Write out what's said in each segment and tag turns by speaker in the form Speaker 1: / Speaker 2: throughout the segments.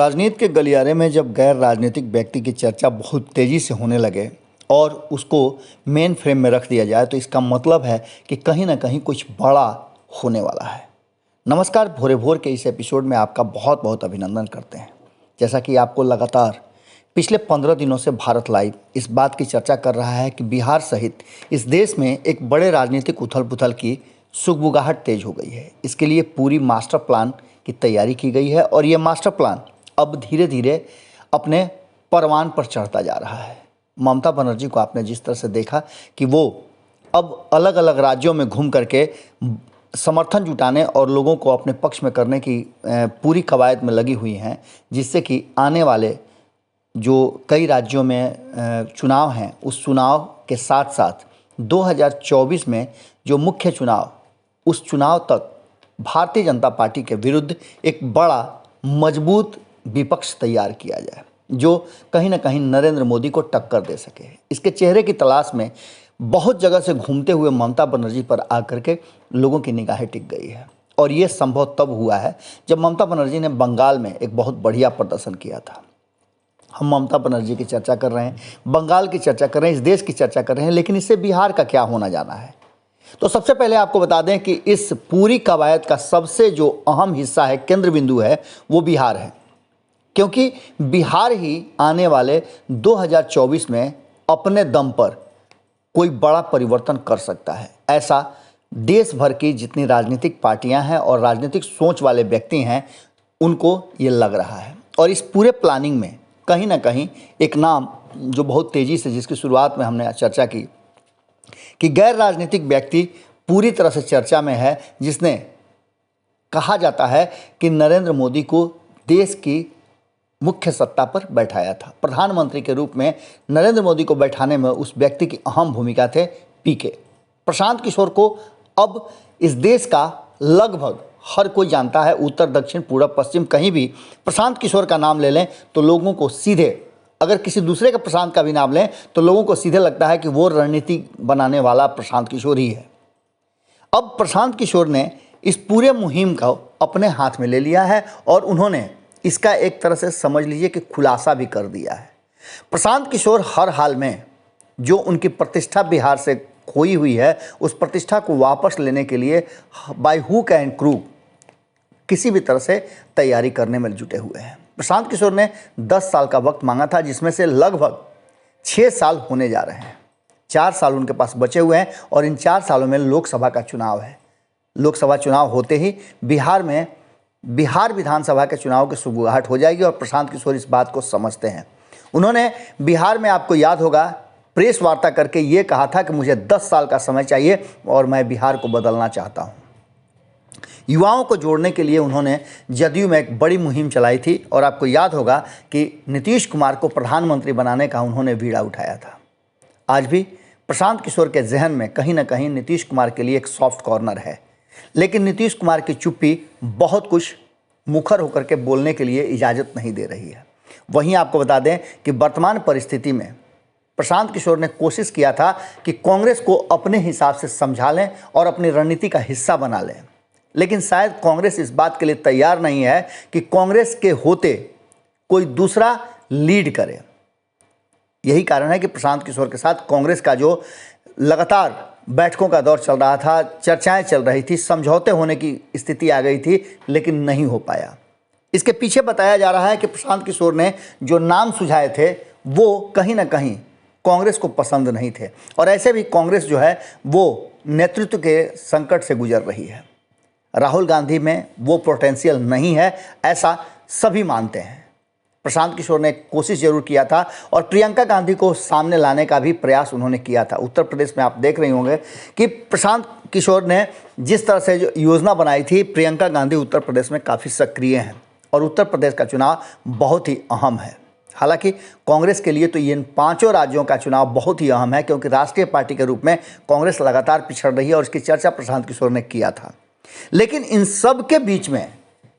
Speaker 1: राजनीति के गलियारे में जब गैर राजनीतिक व्यक्ति की चर्चा बहुत तेज़ी से होने लगे और उसको मेन फ्रेम में रख दिया जाए तो इसका मतलब है कि कहीं ना कहीं कुछ बड़ा होने वाला है। नमस्कार, भोरे भोर के इस एपिसोड में आपका बहुत बहुत अभिनंदन करते हैं। जैसा कि आपको लगातार पिछले 15 दिनों से भारत लाइव इस बात की चर्चा कर रहा है कि बिहार सहित इस देश में एक बड़े राजनीतिक उथल पुथल की सुगबुगाहट तेज हो गई है। इसके लिए पूरी मास्टर प्लान की तैयारी की गई है और ये मास्टर प्लान अब धीरे धीरे अपने परवान पर चढ़ता जा रहा है। ममता बनर्जी को आपने जिस तरह से देखा कि वो अब अलग अलग राज्यों में घूम करके समर्थन जुटाने और लोगों को अपने पक्ष में करने की पूरी कवायद में लगी हुई हैं, जिससे कि आने वाले जो कई राज्यों में चुनाव हैं उस चुनाव के साथ साथ 2024 में जो मुख्य चुनाव उस चुनाव तक भारतीय जनता पार्टी के विरुद्ध एक बड़ा मजबूत विपक्ष तैयार किया जाए जो कहीं ना कहीं नरेंद्र मोदी को टक्कर दे सके। इसके चेहरे की तलाश में बहुत जगह से घूमते हुए ममता बनर्जी पर आकर के लोगों की निगाहें टिक गई है और ये संभव तब हुआ है जब ममता बनर्जी ने बंगाल में एक बहुत बढ़िया प्रदर्शन किया था। हम ममता बनर्जी की चर्चा कर रहे हैं, बंगाल की चर्चा कर रहे हैं, इस देश की चर्चा कर रहे हैं, लेकिन इससे बिहार का क्या होना जाना है। तो सबसे पहले आपको बता दें कि इस पूरी कवायद का सबसे जो अहम हिस्सा है, केंद्र बिंदु है, वो बिहार है, क्योंकि बिहार ही आने वाले 2024 में अपने दम पर कोई बड़ा परिवर्तन कर सकता है। ऐसा देश भर की जितनी राजनीतिक पार्टियां हैं और राजनीतिक सोच वाले व्यक्ति हैं उनको ये लग रहा है। और इस पूरे प्लानिंग में कहीं ना कहीं एक नाम जो बहुत तेज़ी से, जिसकी शुरुआत में हमने चर्चा की कि गैर राजनीतिक व्यक्ति पूरी तरह से चर्चा में है, जिसने कहा जाता है कि नरेंद्र मोदी को देश की मुख्य सत्ता पर बैठाया था। प्रधानमंत्री के रूप में नरेंद्र मोदी को बैठाने में उस व्यक्ति की अहम भूमिका थे पीके प्रशांत किशोर को। अब इस देश का लगभग हर कोई जानता है, उत्तर दक्षिण पूर्व पश्चिम कहीं भी प्रशांत किशोर का नाम ले लें तो लोगों को सीधे, अगर किसी दूसरे का प्रशांत का भी नाम लें तो लोगों को सीधे लगता है कि वो रणनीति बनाने वाला प्रशांत किशोर ही है। अब प्रशांत किशोर ने इस पूरे मुहिम को अपने हाथ में ले लिया है और उन्होंने इसका एक तरह से समझ लीजिए कि खुलासा भी कर दिया है। प्रशांत किशोर हर हाल में जो उनकी प्रतिष्ठा बिहार से खोई हुई है उस प्रतिष्ठा को वापस लेने के लिए बाय हुक एंड क्रूक किसी भी तरह से तैयारी करने में जुटे हुए हैं। प्रशांत किशोर ने 10 साल का वक्त मांगा था, जिसमें से लगभग 6 साल होने जा रहे हैं। 4 साल उनके पास बचे हुए हैं और इन 4 सालों में लोकसभा का चुनाव है। लोकसभा चुनाव होते ही बिहार विधानसभा के चुनाव की सुगबुगाहट हो जाएगी और प्रशांत किशोर इस बात को समझते हैं। उन्होंने बिहार में, आपको याद होगा, प्रेस वार्ता करके ये कहा था कि मुझे 10 साल का समय चाहिए और मैं बिहार को बदलना चाहता हूँ। युवाओं को जोड़ने के लिए उन्होंने जदयू में एक बड़ी मुहिम चलाई थी और आपको याद होगा कि नीतीश कुमार को प्रधानमंत्री बनाने का उन्होंने बीड़ा उठाया था। आज भी प्रशांत किशोर के जहन में कहीं ना कहीं नीतीश कुमार के लिए एक सॉफ्ट कॉर्नर है, लेकिन नीतीश कुमार की चुप्पी बहुत कुछ मुखर होकर के बोलने के लिए इजाज़त नहीं दे रही है। वहीं आपको बता दें कि वर्तमान परिस्थिति में प्रशांत किशोर ने कोशिश किया था कि कांग्रेस को अपने हिसाब से समझा लें और अपनी रणनीति का हिस्सा बना लें, लेकिन शायद कांग्रेस इस बात के लिए तैयार नहीं है कि कांग्रेस के होते कोई दूसरा लीड करे। यही कारण है कि प्रशांत किशोर के साथ कांग्रेस का जो लगातार बैठकों का दौर चल रहा था, चर्चाएं चल रही थी, समझौते होने की स्थिति आ गई थी, लेकिन नहीं हो पाया। इसके पीछे बताया जा रहा है कि प्रशांत किशोर ने जो नाम सुझाए थे वो कहीं ना कहीं कांग्रेस को पसंद नहीं थे और ऐसे भी कांग्रेस जो है वो नेतृत्व के संकट से गुजर रही है। राहुल गांधी में वो पोटेंशियल नहीं है, ऐसा सभी मानते हैं। प्रशांत किशोर ने कोशिश जरूर किया था और प्रियंका गांधी को सामने लाने का भी प्रयास उन्होंने किया था। उत्तर प्रदेश में आप देख रहे होंगे कि प्रशांत किशोर ने जिस तरह से जो योजना बनाई थी, प्रियंका गांधी उत्तर प्रदेश में काफ़ी सक्रिय हैं और उत्तर प्रदेश का चुनाव बहुत ही अहम है। हालांकि कांग्रेस के लिए तो इन 5 राज्यों का चुनाव बहुत ही अहम है, क्योंकि राष्ट्रीय पार्टी के रूप में कांग्रेस लगातार पिछड़ रही है और इसकी चर्चा प्रशांत किशोर ने किया था। लेकिन इन सब के बीच में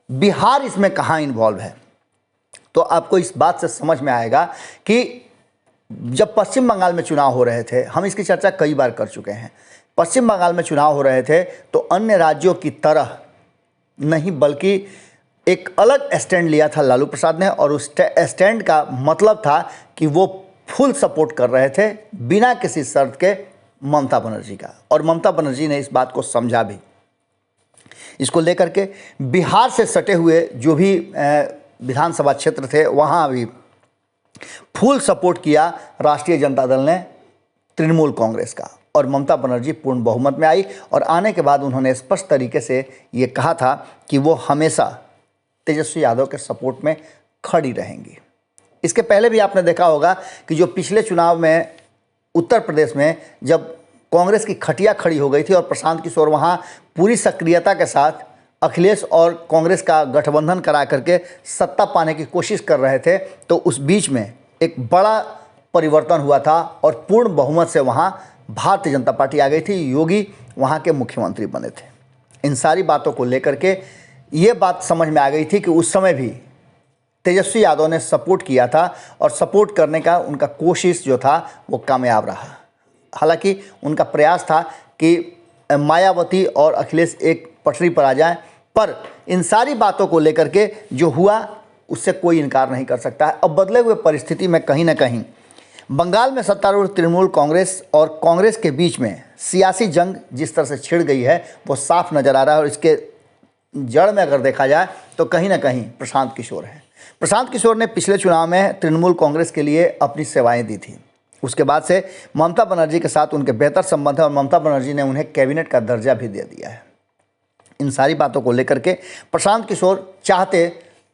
Speaker 1: बिहार इसमें कहाँ इन्वॉल्व है, तो आपको इस बात से समझ में आएगा कि जब पश्चिम बंगाल में चुनाव हो रहे थे, हम इसकी चर्चा कई बार कर चुके हैं, पश्चिम बंगाल में चुनाव हो रहे थे तो अन्य राज्यों की तरह नहीं बल्कि एक अलग स्टैंड लिया था लालू प्रसाद ने, और उस स्टैंड का मतलब था कि वो फुल सपोर्ट कर रहे थे बिना किसी शर्त के ममता बनर्जी का, और ममता बनर्जी ने इस बात को समझा भी। इसको लेकर के बिहार से सटे हुए जो भी विधानसभा क्षेत्र थे वहाँ भी फुल सपोर्ट किया राष्ट्रीय जनता दल ने तृणमूल कांग्रेस का, और ममता बनर्जी पूर्ण बहुमत में आई। और आने के बाद उन्होंने स्पष्ट तरीके से ये कहा था कि वो हमेशा तेजस्वी यादव के सपोर्ट में खड़ी रहेंगी। इसके पहले भी आपने देखा होगा कि जो पिछले चुनाव में उत्तर प्रदेश में जब कांग्रेस की खटिया खड़ी हो गई थी और प्रशांत किशोर वहाँ पूरी सक्रियता के साथ अखिलेश और कांग्रेस का गठबंधन करा करके सत्ता पाने की कोशिश कर रहे थे, तो उस बीच में एक बड़ा परिवर्तन हुआ था और पूर्ण बहुमत से वहाँ भारतीय जनता पार्टी आ गई थी। योगी वहाँ के मुख्यमंत्री बने थे। इन सारी बातों को लेकर के ये बात समझ में आ गई थी कि उस समय भी तेजस्वी यादव ने सपोर्ट किया था, और सपोर्ट करने का उनका कोशिश जो था वो कामयाब रहा। हालांकि उनका प्रयास था कि मायावती और अखिलेश एक पटरी पर आ जाएं, पर इन सारी बातों को लेकर के जो हुआ उससे कोई इनकार नहीं कर सकता है। अब बदले हुए परिस्थिति में कहीं ना कहीं बंगाल में सत्तारूढ़ तृणमूल कांग्रेस और कांग्रेस के बीच में सियासी जंग जिस तरह से छिड़ गई है वो साफ नज़र आ रहा है, और इसके जड़ में अगर देखा जाए तो कहीं ना कहीं प्रशांत किशोर है। प्रशांत किशोर ने पिछले चुनाव में तृणमूल कांग्रेस के लिए अपनी सेवाएं दी थी। उसके बाद से ममता बनर्जी के साथ उनके बेहतर संबंध है, और ममता बनर्जी ने उन्हें कैबिनेट का दर्जा भी दे दिया है। इन सारी बातों को लेकर के प्रशांत किशोर चाहते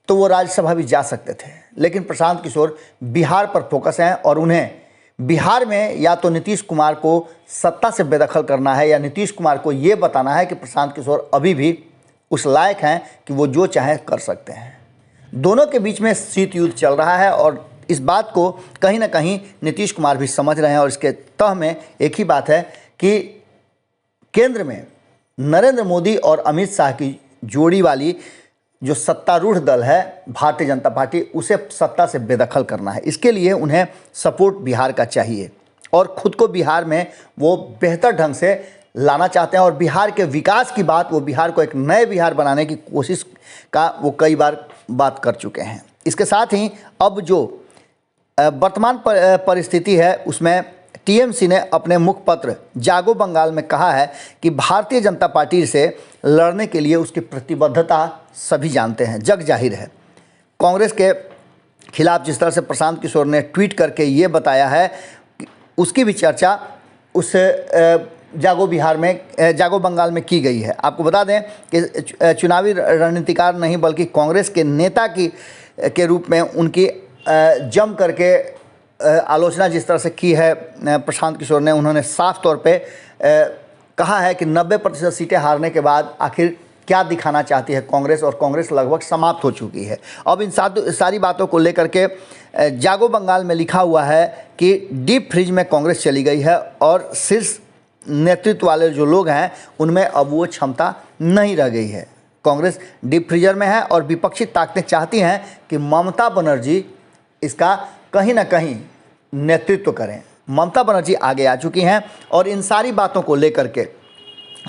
Speaker 1: तो वो राज्यसभा भी जा सकते थे, लेकिन प्रशांत किशोर बिहार पर फोकस हैं, और उन्हें बिहार में या तो नीतीश कुमार को सत्ता से बेदखल करना है, या नीतीश कुमार को ये बताना है कि प्रशांत किशोर अभी भी उस लायक हैं कि वो जो चाहें कर सकते हैं। दोनों के बीच में शीत युद्ध चल रहा है, और इस बात को कहीं ना कहीं नीतीश कुमार भी समझ रहे हैं। और इसके तह में एक ही बात है कि केंद्र में नरेंद्र मोदी और अमित शाह की जोड़ी वाली जो सत्तारूढ़ दल है भारतीय जनता पार्टी, उसे सत्ता से बेदखल करना है। इसके लिए उन्हें सपोर्ट बिहार का चाहिए, और ख़ुद को बिहार में वो बेहतर ढंग से लाना चाहते हैं, और बिहार के विकास की बात, वो बिहार को एक नए बिहार बनाने की कोशिश का वो कई बार बात कर चुके हैं। इसके साथ ही अब जो वर्तमान परिस्थिति है उसमें टीएमसी ने अपने मुखपत्र जागो बंगाल में कहा है कि भारतीय जनता पार्टी से लड़ने के लिए उसकी प्रतिबद्धता सभी जानते हैं, जग जाहिर है। कांग्रेस के खिलाफ जिस तरह से प्रशांत किशोर ने ट्वीट करके ये बताया है, उसकी भी चर्चा उस जागो बंगाल में की गई है। आपको बता दें कि चुनावी रणनीतिकार नहीं बल्कि कांग्रेस के नेता के रूप में उनकी जम करके आलोचना जिस तरह से की है प्रशांत किशोर ने, उन्होंने साफ तौर पे कहा है कि 90% सीटें हारने के बाद आखिर क्या दिखाना चाहती है कांग्रेस, और कांग्रेस लगभग समाप्त हो चुकी है। अब इन सारी बातों को लेकर के जागो बंगाल में लिखा हुआ है कि डीप फ्रीज में कांग्रेस चली गई है, और शीर्ष नेतृत्व वाले जो लोग हैं उनमें अब वो क्षमता नहीं रह गई है। कांग्रेस डीप फ्रीजर में है, और विपक्षी ताकतें चाहती हैं कि ममता बनर्जी इसका कहीं ना कहीं नेतृत्व करें। ममता बनर्जी आगे आ चुकी हैं, और इन सारी बातों को लेकर के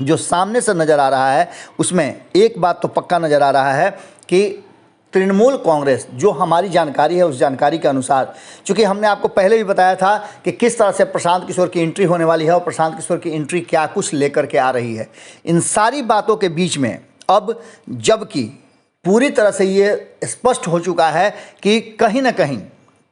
Speaker 1: जो सामने से नज़र आ रहा है उसमें एक बात तो पक्का नज़र आ रहा है कि तृणमूल कांग्रेस, जो हमारी जानकारी है उस जानकारी के अनुसार, चूँकि हमने आपको पहले भी बताया था कि किस तरह से प्रशांत किशोर की एंट्री होने वाली है और प्रशांत किशोर की एंट्री क्या कुछ लेकर के आ रही है, इन सारी बातों के बीच में अब जबकि पूरी तरह से ये स्पष्ट हो चुका है कि कहीं ना कहीं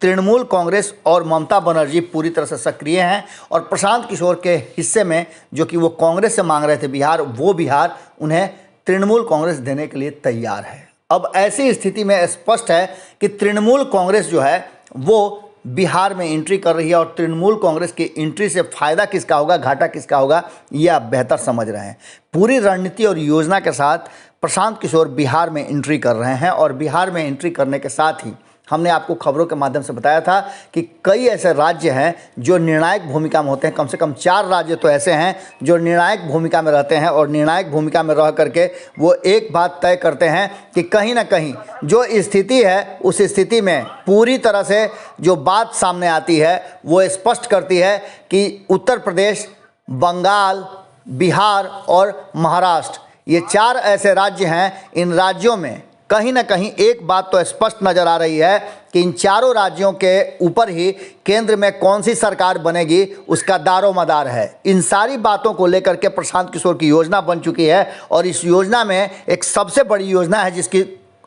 Speaker 1: तृणमूल कांग्रेस और ममता बनर्जी पूरी तरह से सक्रिय हैं, और प्रशांत किशोर के हिस्से में जो कि वो कांग्रेस से मांग रहे थे बिहार, वो बिहार उन्हें तृणमूल कांग्रेस देने के लिए तैयार है। अब ऐसी स्थिति में स्पष्ट है कि तृणमूल कांग्रेस जो है वो बिहार में एंट्री कर रही है, और तृणमूल कांग्रेस की एंट्री से फ़ायदा किसका होगा, घाटा किसका होगा, ये आप बेहतर समझ रहे हैं। पूरी रणनीति और योजना के साथ प्रशांत किशोर बिहार में एंट्री कर रहे हैं, और बिहार में एंट्री करने के साथ ही हमने आपको खबरों के माध्यम से बताया था कि कई ऐसे राज्य हैं जो निर्णायक भूमिका में होते हैं। कम से कम 4 राज्य तो ऐसे हैं जो निर्णायक भूमिका में रहते हैं, और निर्णायक भूमिका में रह करके वो एक बात तय करते हैं कि कहीं ना कहीं जो स्थिति है उस स्थिति में पूरी तरह से जो बात सामने आती है वो स्पष्ट करती है कि उत्तर प्रदेश, बंगाल, बिहार और महाराष्ट्र, ये 4 ऐसे राज्य हैं। इन राज्यों में कहीं ना कहीं एक बात तो स्पष्ट नजर आ रही है कि इन चारों राज्यों के ऊपर ही केंद्र में कौन सी सरकार बनेगी उसका दारोमदार है। इन सारी बातों को लेकर के प्रशांत किशोर की योजना बन चुकी है और इस योजना में एक सबसे बड़ी योजना है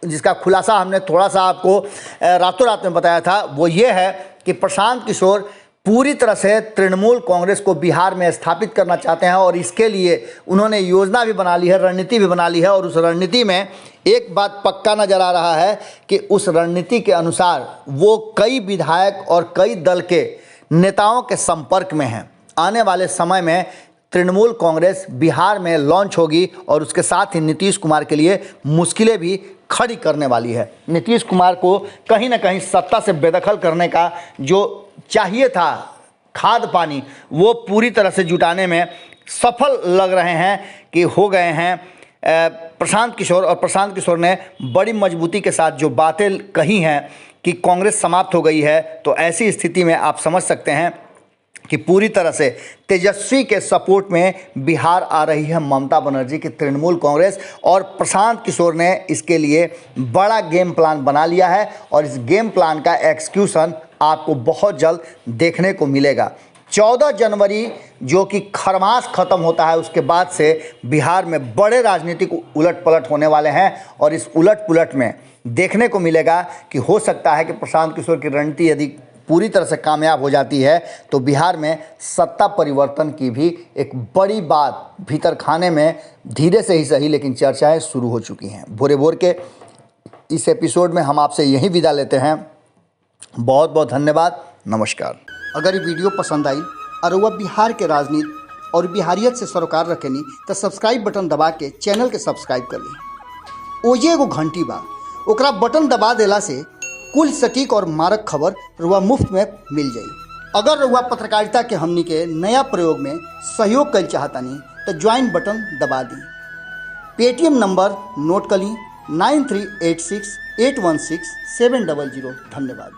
Speaker 1: जिसका खुलासा हमने थोड़ा सा आपको रातों रात में बताया था, वो ये है कि प्रशांत किशोर पूरी तरह से तृणमूल कांग्रेस को बिहार में स्थापित करना चाहते हैं और इसके लिए उन्होंने योजना भी बना ली है, रणनीति भी बना ली है। और उस रणनीति में एक बात पक्का नज़र आ रहा है कि उस रणनीति के अनुसार वो कई विधायक और कई दल के नेताओं के संपर्क में हैं। आने वाले समय में तृणमूल कांग्रेस बिहार में लॉन्च होगी और उसके साथ ही नीतीश कुमार के लिए मुश्किलें भी खड़ी करने वाली है। नीतीश कुमार को कहीं ना कहीं सत्ता से बेदखल करने का जो चाहिए था खाद पानी, वो पूरी तरह से जुटाने में सफल लग रहे हैं कि हो गए हैं प्रशांत किशोर। और प्रशांत किशोर ने बड़ी मजबूती के साथ जो बातें कही हैं कि कांग्रेस समाप्त हो गई है, तो ऐसी स्थिति में आप समझ सकते हैं कि पूरी तरह से तेजस्वी के सपोर्ट में बिहार आ रही है ममता बनर्जी की तृणमूल कांग्रेस। और प्रशांत किशोर ने इसके लिए बड़ा गेम प्लान बना लिया है और इस गेम प्लान का एग्जीक्यूशन आपको बहुत जल्द देखने को मिलेगा। 14 जनवरी जो कि खरमास खत्म होता है, उसके बाद से बिहार में बड़े राजनीतिक उलट पलट होने वाले हैं और इस उलट पुलट में देखने को मिलेगा कि हो सकता है कि प्रशांत किशोर की रणनीति यदि पूरी तरह से कामयाब हो जाती है तो बिहार में सत्ता परिवर्तन की भी एक बड़ी बात भीतर खाने में धीरे से ही सही लेकिन चर्चाएं शुरू हो चुकी हैं। भोरे भोर के इस एपिसोड में हम आपसे यही विदा लेते हैं। बहुत बहुत धन्यवाद, नमस्कार। अगर ये वीडियो पसंद आई और वह बिहार के राजनीति और बिहारियत से सरोकार रखेनी तो सब्सक्राइब बटन दबा के चैनल के सब्सक्राइब कर ली। ओजे एगो घंटी बा, ओकरा बटन दबा देला से कुल सटीक और मारक खबर रुआ मुफ्त में मिल जाई। अगर रुआ पत्रकारिता के हमनी के नया प्रयोग में सहयोग कर चाहतानी तो ज्वाइन बटन दबा दी। पेटीएम नंबर नोट कर ली 9386816700। धन्यवाद।